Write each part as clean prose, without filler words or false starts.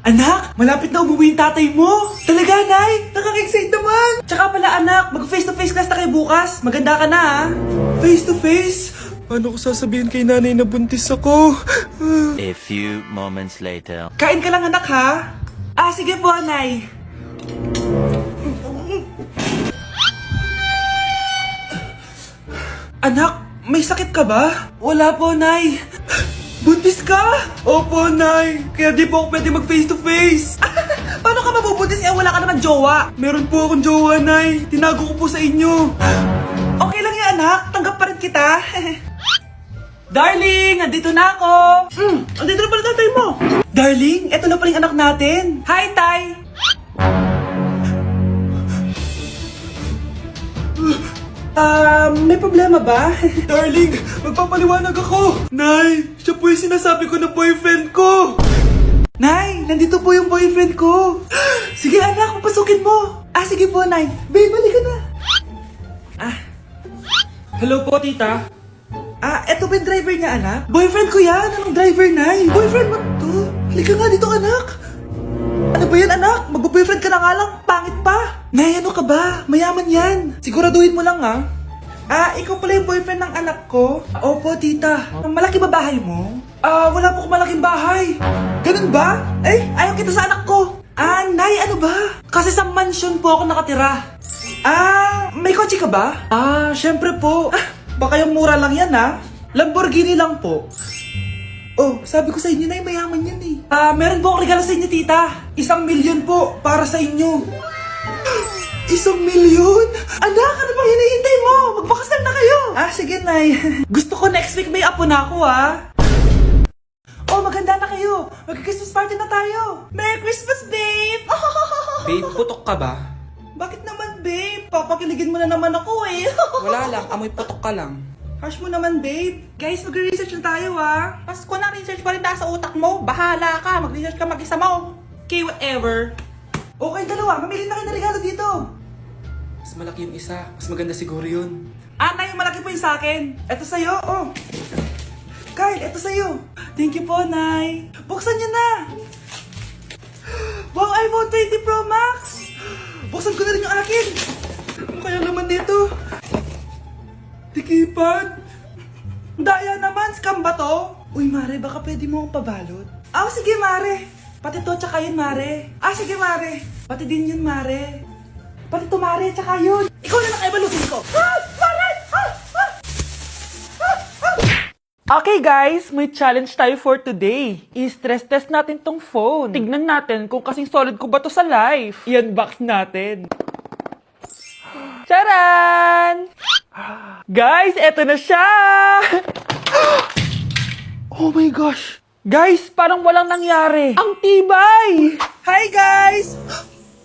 Anak, malapit na umuwi yung tatay mo. Talaga, Nay? Nakaka-excite naman. Tsaka pala, anak, mag-face-to-face class na kayo bukas. Maganda ka na, ha? Face-to-face? Paano ko sasabihin kay nanay na buntis ako? A few moments later. Kain ka lang, anak, ha? Sige po, Nay. Anak, may sakit ka ba? Wala po, Nay. Buntis ka? Opo, Nay. Kaya di po ako pwede mag-face-to-face. Paano ka mabubuntis? Wala ka naman jowa. Meron po akong jowa, Nay. Tinago ko po sa inyo. Okay lang yan, anak. Tanggap pa rin kita. Darling, nandito na ako. Andito na pala tatay mo. Darling, eto na pala yung anak natin. Hi, Tay. May problema ba? Darling, magpapaliwanag ako. Nay, siya po yung sinasabi ko na boyfriend ko. Nay, nandito po yung boyfriend ko. Sige anak, papasukin mo. Sige po, Nay. Babe, balik ka na. Hello po, tita. Eto ba yung driver niya, anak? Boyfriend ko yan. Anong driver, Nay? Boyfriend mo to? Halika nga dito, anak. Ano ba yan, anak? Mag-boyfriend ka na nga lang. Pangit pa. Nay, ano ka ba? Mayaman yan. Siguraduhin mo lang, ha? Ikaw pala yung boyfriend ng anak ko? Opo, tita. Malaki ba bahay mo? Wala po akong malaking bahay. Ganun ba? Ayaw kita sa anak ko. Nay, ano ba? Kasi sa mansion po ako nakatira. May kotse ka ba? Syempre po. Baka yung mura lang yan, ha? Lamborghini lang po. Oh, sabi ko sa inyo na mayaman yan eh. Meron po akong regalo sa inyo, tita. 1,000,000 po para sa inyo. 1,000,000? Anak, ano bang hinihintay mo? Magpakasal na kayo. Sige, Nay. Gusto ko next week may apo na ako, ha? Oh, maganda na kayo. Mag-Christmas party na tayo. Merry Christmas, babe! Babe, putok ka ba? Bakit naman, babe? Papakiligin mo na naman ako, eh. Wala lang, amoy putok ka lang. Harsh mo naman, babe. Guys, mag-research na tayo, ha? Pasko na, research pa rin nasa utak mo. Bahala ka, mag-research ka mag-isa mo. Okay, whatever. Okay, dalawa. Mamili na kayo ng regalo dito. Mas malaki yung isa, mas maganda siguro yun. Nay, malaki po yung sa akin. Ito sa'yo, oh. Kyle, ito sa'yo. Thank you po, Nay. Buksan niyo na. Wow, iPhone 20 Pro Max. Buksan ko na rin yung akin. Ano kaya naman dito? Tikipad. Daya naman, scam ba to? Uy, Mare, baka pwede mo akong pabalot. Sige, Mare. Pati to, tsaka yun, Mare. Sige, Mare. Pati din yun, Mare. Pati to, Mare, tsaka yun. Ikaw na nakaibalutin ko. Mare! Okay guys, may challenge tayo for today. I-stress test natin tong phone. Tignan natin kung kasing solid ko ba to sa life. I-unbox natin. Charan! Guys, eto na siya! Oh my gosh! Guys, parang walang nangyari. Ang tibay! Hi guys!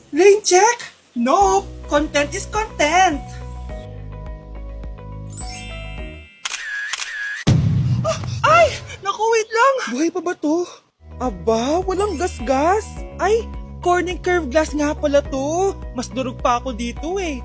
Rain check? Nope! Content is content! Naku, wait lang! Buhay pa ba to? Aba, walang gas-gas. Corning curved glass nga pala to. Mas durog pa ako dito eh.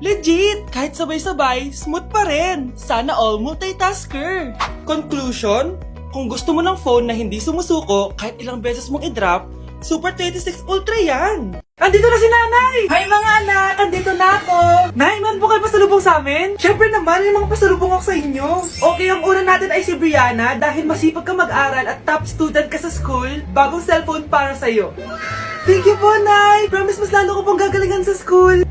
Legit! Kahit sabay-sabay, smooth pa rin. Sana all multitasker. Conclusion? Kung gusto mo ng phone na hindi sumusuko kahit ilang beses mong i-drop, Super 26 Ultra yan! Andito na si Nanay! Hi mga anak! Andito na ako! Nay, man po kayo pasalubong sa amin? Siyempre naman, may mga pasalubong ako sa inyo. Okay, ang una natin ay si Brianna dahil masipag ka mag-aral at top student ka sa school, bagong cellphone para sa'yo. Thank you po, Nay! Promise mas lalo ko pong gagalingan sa school.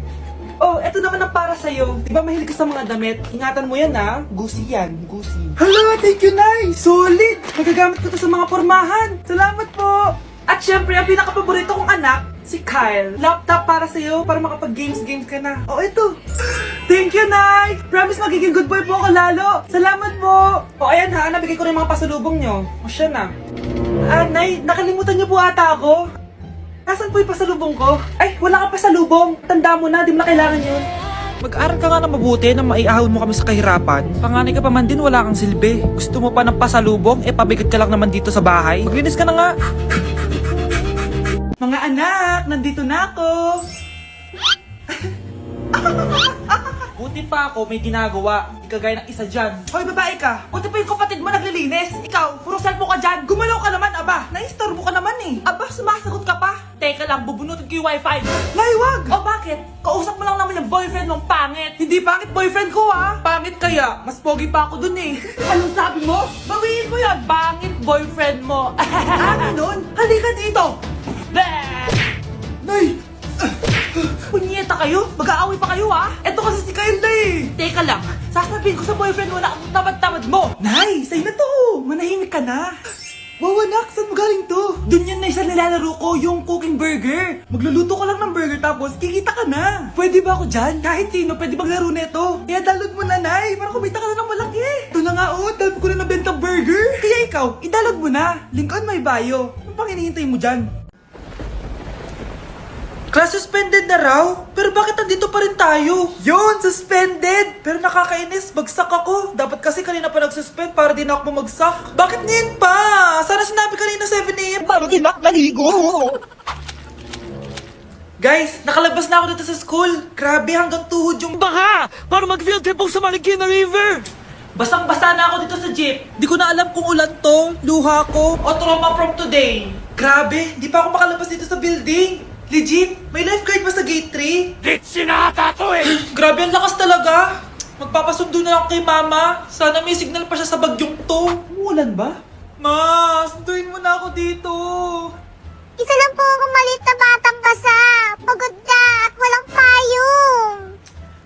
Oh, eto naman ang para sa'yo. Diba mahilig ka sa mga damit? Ingatan mo yan, ha? Gusi yan, gusi. Hala, thank you, Nay! Solid! Magagamit ko to sa mga pormahan. Salamat po! At syempre, ang pinaka-paborito kong anak, si Kyle. Laptop para sa'yo, para makapag-games ka na. Oh, ito. Thank you, Nay! Promise magiging good boy po ako lalo. Salamat po! O, ayan ha, nabigay ko rin mga pasalubong nyo. O, siya na. Nay, nakalimutan niyo po ata ako. Nasaan po yung pasalubong ko? Wala kang pasalubong. Tanda mo na, di mo na kailangan yun. Mag-aral ka nga na mabuti na maiahon mo kami sa kahirapan. Panganay ka pa man din, wala kang silbi. Gusto mo pa ng pasalubong, pabigat ka lang naman dito sa bahay. Maglinis ka na nga. Mga anak, nandito na ako. Buti pa ako may ginagawa. Hindi kagaya ng isa dyan. Hoy, babae ka. Buti pa yung kapatid mo naglilinis. Ikaw, puro cellphone ka dyan. Gumalaw ka naman, aba. Naistorbo ka naman eh. Aba, sumasagot ka pa. Teka lang, bubunutin ko yung wifi. Laywag! O bakit? Kausap mo lang naman yung boyfriend mong pangit. Hindi pangit boyfriend ko ha. Pangit kaya. Mas pogi pa ako dun eh. Anong sabi mo? Bawiin mo yan. Pangit boyfriend mo. Ganun? Halika dito. Nay! Punyeta kayo? Mag-aaway pa kayo ha? Eto kasi si Kyle na eh. Teka lang, sasabihin ko sa boyfriend mo na ang tamad-tamad mo. Nay, sa'yo na to. Manahimik ka na. Wow, anak, saan mo galing to? Dun yan na isa nilalaro ko, yung cooking burger. Magluluto ko lang ng burger tapos kikita ka na. Pwede ba ako dyan? Kahit sino, pwede maglaro neto. Kaya download mo na, Nay, para kumita ka na ng malaki. Ito na nga, oh, dami ko na nabentang burger. Kaya ikaw, i-download mo na. Link on my bio. Anong pang hinihintay mo dyan? Class suspended na raw? Pero bakit nandito pa rin tayo? Yun, suspended! Pero nakakainis, bagsak ako. Dapat kasi kanina pa nag-suspend para di na ako bumagsak. Bakit ngayon pa? Sana sinabi kanina 7 AM. Paano di na naligo? Guys, nakalabas na ako dito sa school. Grabe, hanggang tuhod yung Baka! Para mag-field trip sa Marikina River! basang-basa na ako dito sa jeep. Di ko na alam kung ulan to, luha ko, o trauma from today. Grabe, di pa ako makalabas dito sa building. Legit, may lifeguard ba sa gate 3? Dit sinata to eh! Grabe, ang lakas talaga. Magpapasundo na ako kay mama. Sana may signal pa siya sa bagyong to. Umulan ba? Ma, sunduin mo na ako dito. Isa lang po akong maliit na batang basa. Pagod na at walang payong.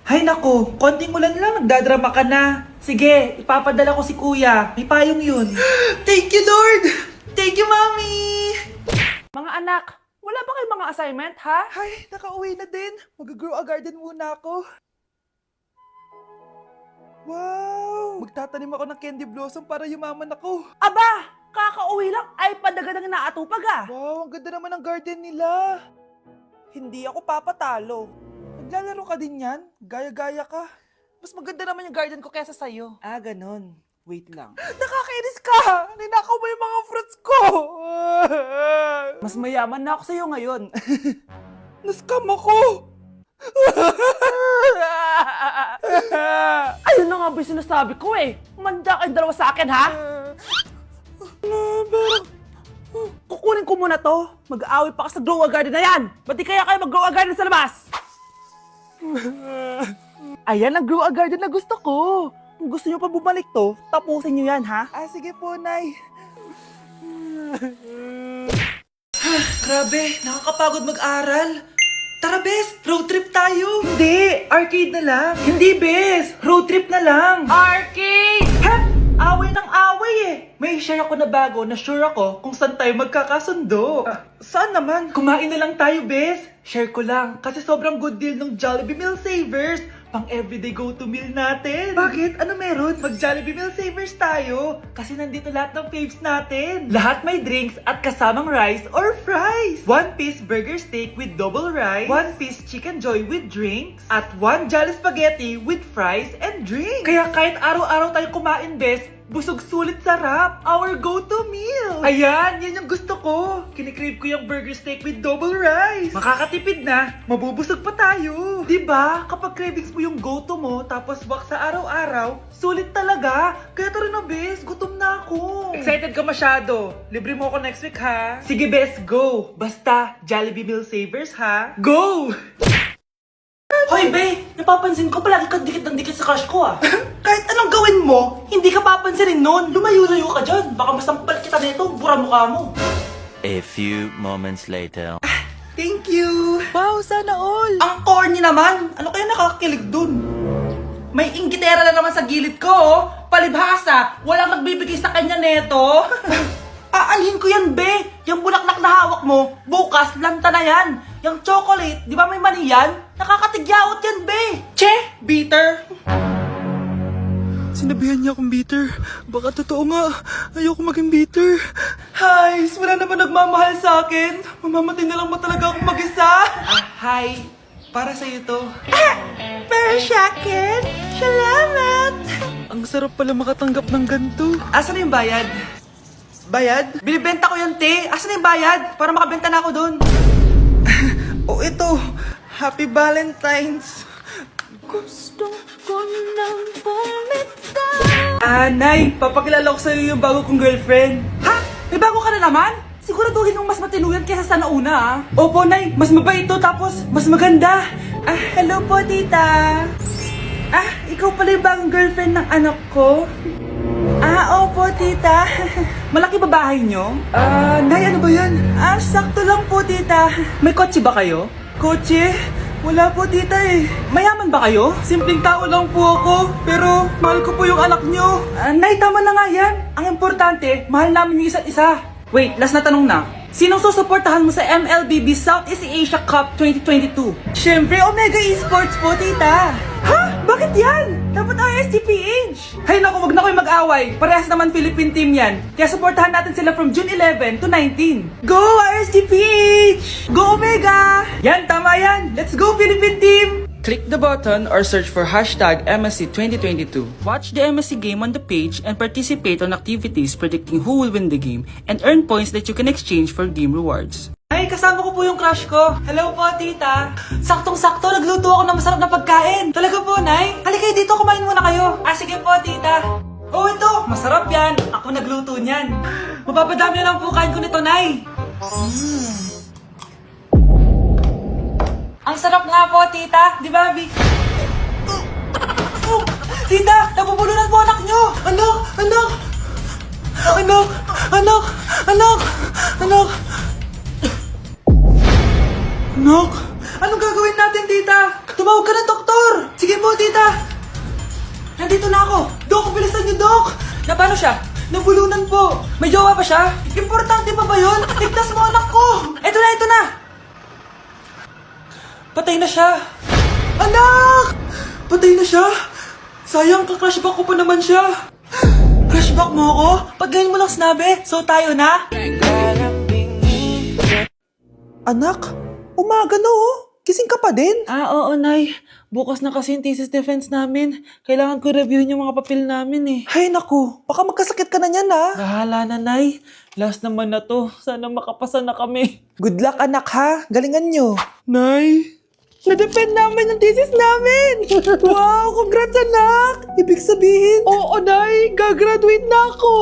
Hay nako, konting ulan lang, nagdadrama ka na. Sige, ipapadala ko si kuya. May payong yun. Thank you, Lord! Thank you, Mommy! Mga anak, wala ba kayong mga assignment, ha? Ay, nakauwi na din. Mag-grow a garden muna ako. Wow! Magtatanim ako ng candy blossom para yumaman ako. Aba! Kakauwi lang ay padagadang naatupag ah. Wow, ang ganda naman ng garden nila. Hindi ako papatalo. Naglalaro ka din yan? Gaya-gaya ka. Mas maganda naman yung garden ko kaysa sa'yo. Ah, ganon. Wait lang. Nakakainis ka! Ninakaw mo yung mga fruits ko! Mas mayaman na ako sa'yo ngayon. Nascam ako! Ayun na nga ba yung sinasabi ko eh. Manda kayong dalawa sa akin, ha? Kukunin ko muna to. Mag-aaway pa ka sa grow a garden na yan. Ba't di kaya kayo mag-grow a garden sa labas? Ayan ang grow a garden na gusto ko. Kung gusto nyo pa bumalik to, tapusin nyo yan, ha? Ah, sige po, Nay. Grabe, nakakapagod mag-aral. Tara, Bes, road trip tayo. Hindi, arcade na lang. Hindi, Bes, road trip na lang. Arcade! Hep! Away ng away eh. May share ako na bago na sure ako kung saan tayo magkakasundo. Saan naman? Kumain na lang tayo, Bes. Share ko lang kasi sobrang good deal ng Jollibee Meal Savers. Pang everyday go-to meal natin. Bakit? Ano meron? Mag-Jollibee Meal Savers tayo. Kasi nandito lahat ng faves natin. Lahat may drinks at kasamang rice or fries. 1-piece burger steak with double rice. 1-piece chicken joy with drinks. At 1 Jolly Spaghetti with fries and drinks. Kaya kahit araw-araw tayo kumain, Bes, busog sulit sarap. Our go-to meal. Ayan, yan yung gusto ko. Kinikrave ko yung burger steak with double rice. Makakatipid na, mabubusog pa tayo. Diba? Kapag cravings mo yung go-to mo, tapos wak sa araw-araw, sulit talaga. Kaya tara na, Bes, gutom na ako. Excited ka masyado. Libre mo ako next week, ha? Sige, Bes, go. Basta, Jollibee Meal Savers, ha? Go! Hoy, Be! Napapansin ko palagi kang dikit ng dikit sa crush ko, ah. Kahit anong gawin mo, hindi ka papansinin nun. Lumayo-layo ka dyan. Baka masampal kita nito, bura mukha mo. A few moments later. Thank you! Wow, sana all! Ang corny naman! Ano kaya nakakakilig dun? May inggitera na naman sa gilid ko, oh. Palibhasa, walang magbibigay sa kanya neto. Aanhin ko yan, Be! Yung bulaklak na hawak mo, bukas, lanta na yan. Yung chocolate, di ba may mani yan? Nakakatigyawat yan, Be! Che! Bitter! Sinabihan niya akong bitter. Baka totoo nga. Ayoko maging bitter. Hi! Wala naman nagmamahal sa akin. Mamamatay na lang ba talaga akong mag-isa? Hi! Para sa'yo to. Para sa akin? Salamat! Ang sarap pala makatanggap ng ganito. Asan na yung bayad? Bayad? Binibenta ko yung te. Asan na yung bayad? Para makabenta na ako dun. Oh, ito. Happy Valentine's. Gusto ko nang bumitaw. Nay, papakilala ko sa'yo yung bago kong girlfriend. Ha? May bago ka na naman? Siguraduhin mong mas matino yan kesa sa nauna, ah. Opo, Nay. Mas mabait ito, tapos mas maganda. Hello po, tita. Ikaw pala yung bagong girlfriend ng anak ko? Opo, tita. Malaki ba bahay nyo? Nay, ano ba yan? Sakto lang po, tita. May kotse ba kayo? Kotse? Wala po, tita eh. Mayaman ba kayo? Simpleng tao lang po ako, pero mahal ko po yung anak nyo. Nay, tama na nga yan. Ang importante, mahal namin yung isa't isa. Wait, last na tanong na. Sinong susuportahan mo sa MLBB Southeast Asia Cup 2022? Siyempre, Omega Esports po, tita. Ha? Bakit yan? Dapat RSGPH. Hay naku, wag na kayo mag-away. Parehas naman Philippine team yan. Kaya supportahan natin sila from June 11 to 19. Go RSGPH! Go Omega! Yan, tama yan. Let's go Philippine team! Click the button or search for hashtag MSC 2022. Watch the MSC game on the page and participate on activities predicting who will win the game and earn points that you can exchange for game rewards. Ay, kasama ko po yung crush ko. Hello po, tita. Saktong-sakto, nagluto ako ng masarap na pagkain. Talaga po, Nay? Halika dito, kumain muna kayo. Sige po, tita. Oh, ito, masarap yan. Ako nagluto niyan. Mapapadami na lang po kain ko nito, Nay. Ang sarap nga po, tita. Di ba, Vic? Tita, nabubulunan po anak nyo. Anak! Anak! Anak! Anak! Anak! Anak! Anak! Anong gagawin natin, tita? Tumawag ka ng doktor! Sige po, tita! Nandito na ako! Dok, bilisan niyo, Dok! Na paano siya? Nabulunan po! May jowa pa siya? Importante pa ba yun? Ligtas mo anak ko! Ito na, ito na! Patay na siya! Anak! Patay na siya! Sayang, ka-crushback ko pa naman siya! Crushback mo ako? Pag ganyan mo lang sinabi, so tayo na? Anak? Umaga na oh! Gising ka pa din? Oo, Nay. Bukas na kasi yung thesis defense namin. Kailangan ko reviewin yung mga papel namin eh. Hay naku, baka magkasakit ka na niyan ah. Bahala na, Nay. Last naman na to. Sana makapasa na kami. Good luck, anak ha. Galingan nyo. Nay, na-defend namin yung thesis namin! Wow! Congrats, anak! Ibig sabihin... Oo, Nay! Gagraduate na ako!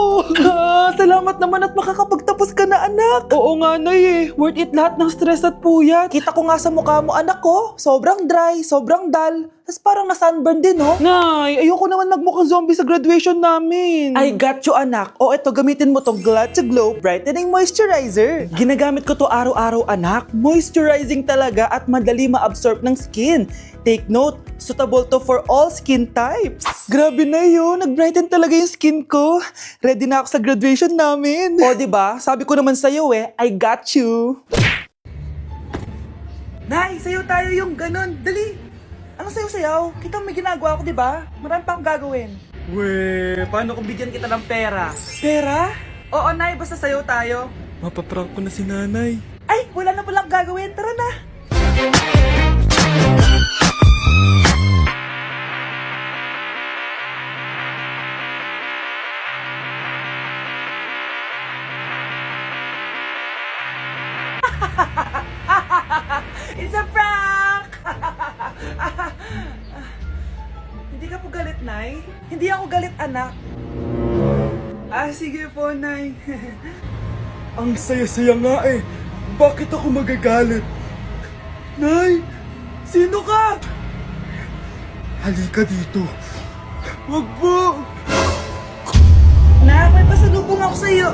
Salamat naman at makakapagtapos ka na, anak! Oo nga, Nay eh. Worth it lahat ng stress at puyat. Kita ko nga sa mukha mo, anak ko. Sobrang dry, sobrang dull. Tapos parang na-sunburn din, no? Nay, ayoko naman magmukhang zombie sa graduation namin. I got you, anak. O, eto, gamitin mo tong Glad to Glow Brightening Moisturizer. Ginagamit ko to araw-araw, anak. Moisturizing talaga at madali ma-absorb ng skin. Take note, suitable to for all skin types. Grabe na yun, nag-brighten talaga yung skin ko. Ready na ako sa graduation namin. O, diba? Sabi ko naman sa'yo eh, I got you. Nay, sayo tayo yung ganun. Dali! Ano sayo-sayaw? Kita may ginagawa ko, di ba? Marami pa akong gagawin. Weh, paano kung bigyan kita ng pera? Pera? Oo, Nay, basta sayo tayo. Mapaprank ko na si Nanay. Ay, wala na palang gagawin. Tara na. It's a prank! Hindi ka po galit, Nay? Hindi ako galit, anak. Sige po, Nay. Ang saya-saya nga eh. Bakit ako magagalit? Nay, sino ka? Halika dito. Wag po. Nak, may pasalubong ako sa'yo.